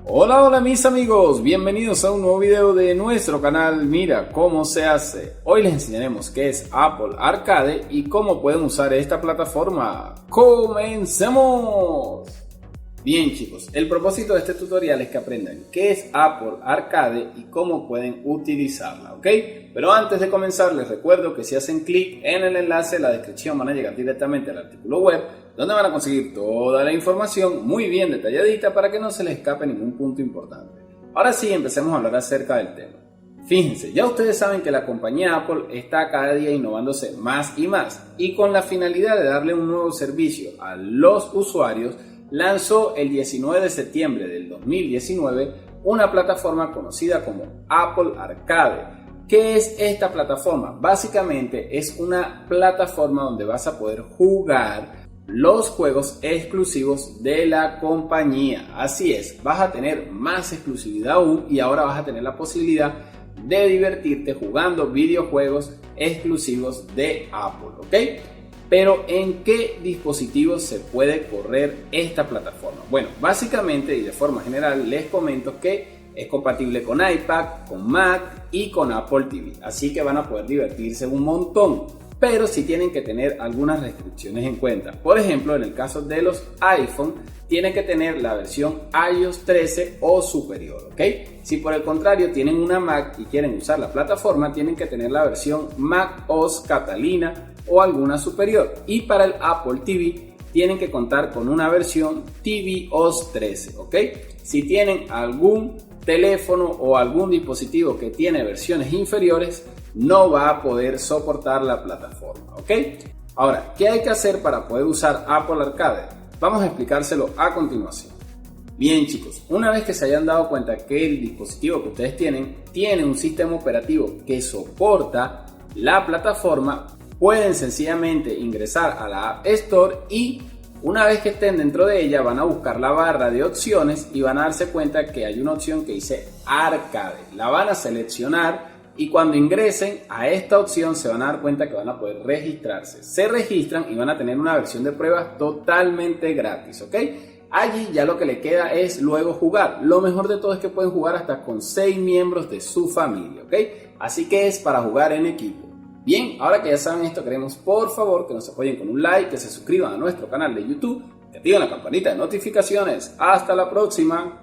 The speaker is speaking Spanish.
Hola mis amigos, bienvenidos a un nuevo video de nuestro canal Mira Cómo Se Hace. Hoy les enseñaremos qué es Apple Arcade y cómo pueden usar esta plataforma. ¡Comencemos! Bien chicos, el propósito de este tutorial es que aprendan qué es Apple Arcade y cómo pueden utilizarla, ¿ok? Pero antes de comenzar les recuerdo que si hacen clic en el enlace en la descripción van a llegar directamente al artículo web donde van a conseguir toda la información muy bien detalladita para que no se les escape ningún punto importante. Ahora sí, empecemos a hablar acerca del tema. Fíjense, ya ustedes saben que la compañía Apple está cada día innovándose más y con la finalidad de darle un nuevo servicio a los usuarios, lanzó el 19 de septiembre del 2019 una plataforma conocida como Apple Arcade. ¿Qué es esta plataforma? Básicamente es una plataforma donde vas a poder jugar los juegos exclusivos de la compañía. Así es, vas a tener más exclusividad aún y ahora vas a tener la posibilidad de divertirte jugando videojuegos exclusivos de Apple, ¿ok? Pero ¿en qué dispositivos se puede correr esta plataforma? Bueno, básicamente y de forma general les comento que es compatible con iPad, con Mac y con Apple TV. Así que van a poder divertirse un montón. Pero sí tienen que tener algunas restricciones en cuenta. Por ejemplo, en el caso de los iPhone, tienen que tener la versión iOS 13 o superior, ¿ok? Si por el contrario tienen una Mac y quieren usar la plataforma, tienen que tener la versión macOS Catalina o alguna superior. Y para el Apple TV, tienen que contar con una versión tvOS 13, ¿ok? Si tienen algún teléfono o algún dispositivo que tiene versiones inferiores, no va a poder soportar la plataforma, ¿ok? Ahora, ¿qué hay que hacer para poder usar Apple Arcade? Vamos a explicárselo a continuación. Bien chicos, una vez que se hayan dado cuenta que el dispositivo que ustedes tiene un sistema operativo que soporta la plataforma, pueden sencillamente ingresar a la App Store y una vez que estén dentro de ella van a buscar la barra de opciones y van a darse cuenta que hay una opción que dice Arcade. La van a seleccionar y cuando ingresen a esta opción se van a dar cuenta que van a poder registrarse. Se registran y van a tener una versión de pruebas totalmente gratis, ¿ok? Allí ya lo que le queda es luego jugar. Lo mejor de todo es que pueden jugar hasta con 6 miembros de su familia, ¿ok? Así que es para jugar en equipo. Bien, ahora que ya saben esto, queremos por favor que nos apoyen con un like, que se suscriban a nuestro canal de YouTube, que activen la campanita de notificaciones. ¡Hasta la próxima!